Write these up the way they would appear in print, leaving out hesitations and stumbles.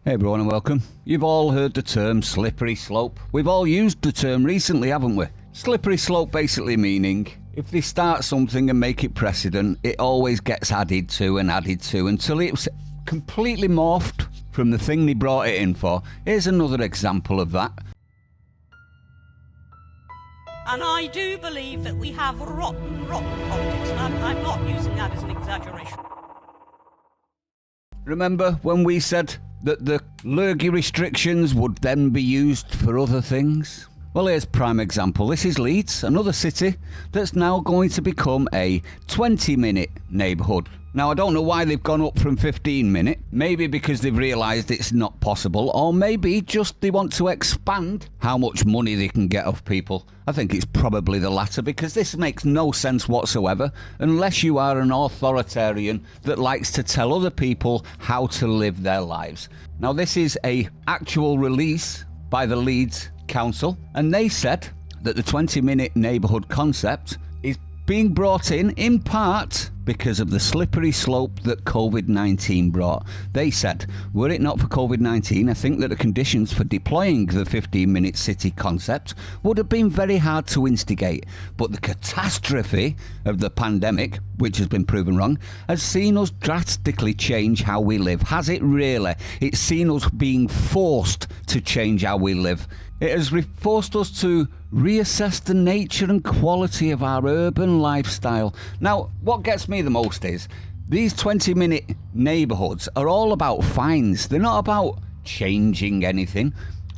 Hey everyone and welcome. You've all heard the term slippery slope. We've all used the term recently, haven't we? Slippery slope basically meaning if they start something and make it precedent, it always gets added to until it's completely morphed from the thing they brought it in for. Here's another example of that. And I do believe that we have rotten politics, and I'm not using that as an exaggeration. Remember when we said that the lurgy restrictions would then be used for other things? Well, here's a prime example. This is Leeds, another city that's now going to become a 20-minute neighbourhood. Now, I don't know why they've gone up from 15-minute. Maybe because they've realised it's not possible, or maybe just they want to expand how much money they can get off people. I think it's probably the latter, because this makes no sense whatsoever unless you are an authoritarian that likes to tell other people how to live their lives. Now, this is an actual release by the Leeds Council, and they said that the 20-minute neighbourhood concept is being brought in part because of the slippery slope that COVID-19 brought. They said, were it not for COVID-19, I think that the conditions for deploying the 15-minute city concept would have been very hard to instigate. But the catastrophe of the pandemic, which has been proven wrong, has seen us drastically change how we live. Has it really? It's seen us being forced to change how we live. It has forced us to reassess the nature and quality of our urban lifestyle. Now, what gets me the most is these 20-minute neighbourhoods are all about fines. They're not about changing anything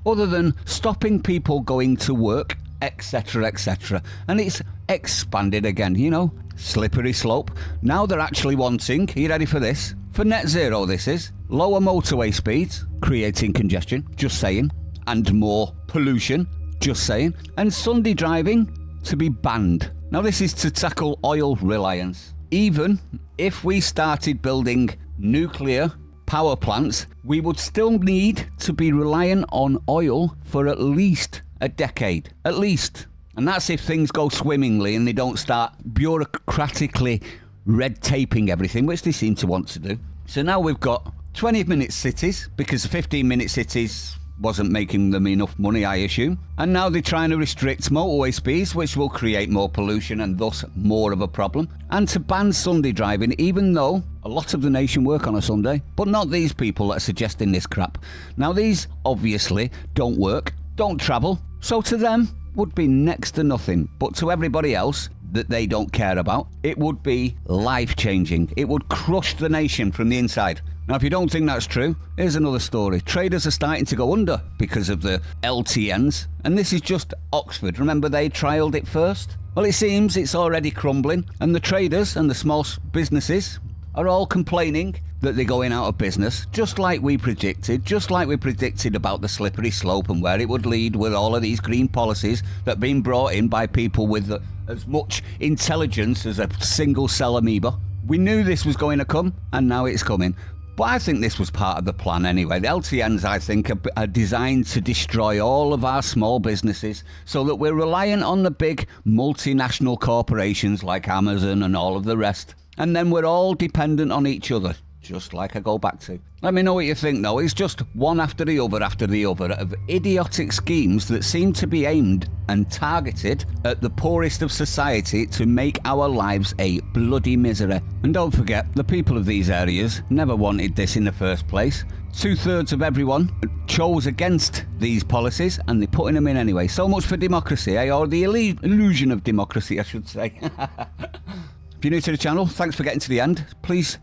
other than stopping people going to work, etc., etc. And it's expanded again, you know, slippery slope. Now they're actually wanting, are you ready for this? For net zero, this is lower motorway speeds, creating congestion, just saying, and more pollution, just saying, and Sunday driving to be banned. Now this is to tackle oil reliance. Even if we started building nuclear power plants, we would still need to be reliant on oil for at least a decade. At least. And that's if things go swimmingly and they don't start bureaucratically red taping everything, which they seem to want to do. So now we've got 20-minute cities, because the 15-minute cities wasn't making them enough money, I assume. And now they're trying to restrict motorway speeds, which will create more pollution and thus more of a problem. And to ban Sunday driving, even though a lot of the nation work on a Sunday, but not these people that are suggesting this crap. Now these obviously don't work, don't travel, so to them would be next to nothing. But to everybody else that they don't care about, it would be life-changing. It would crush the nation from the inside. Now, if you don't think that's true, here's another story. Traders are starting to go under because of the LTNs. And this is just Oxford. Remember, they trialled it first? Well, it seems it's already crumbling. And the traders and the small businesses are all complaining that they're going out of business, just like we predicted about the slippery slope and where it would lead with all of these green policies that have been brought in by people with as much intelligence as a single cell amoeba. We knew this was going to come, and now it's coming. But I think this was part of the plan anyway. The LTNs, I think, are designed to destroy all of our small businesses so that we're reliant on the big multinational corporations like Amazon and all of the rest. And then we're all dependent on each other, just like I go back to. Let me know what you think, though. It's just one after the other of idiotic schemes that seem to be aimed and targeted at the poorest of society to make our lives a bloody misery. And don't forget, the people of these areas never wanted this in the first place. 2/3 of everyone chose against these policies, and they're putting them in anyway. So much for democracy, eh? Or the illusion of democracy, I should say. If you're new to the channel, thanks for getting to the end. Please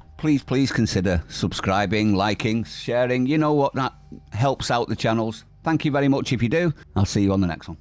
consider subscribing, liking, sharing. You know what, that helps out the channels. Thank you very much if you do. I'll see you on the next one.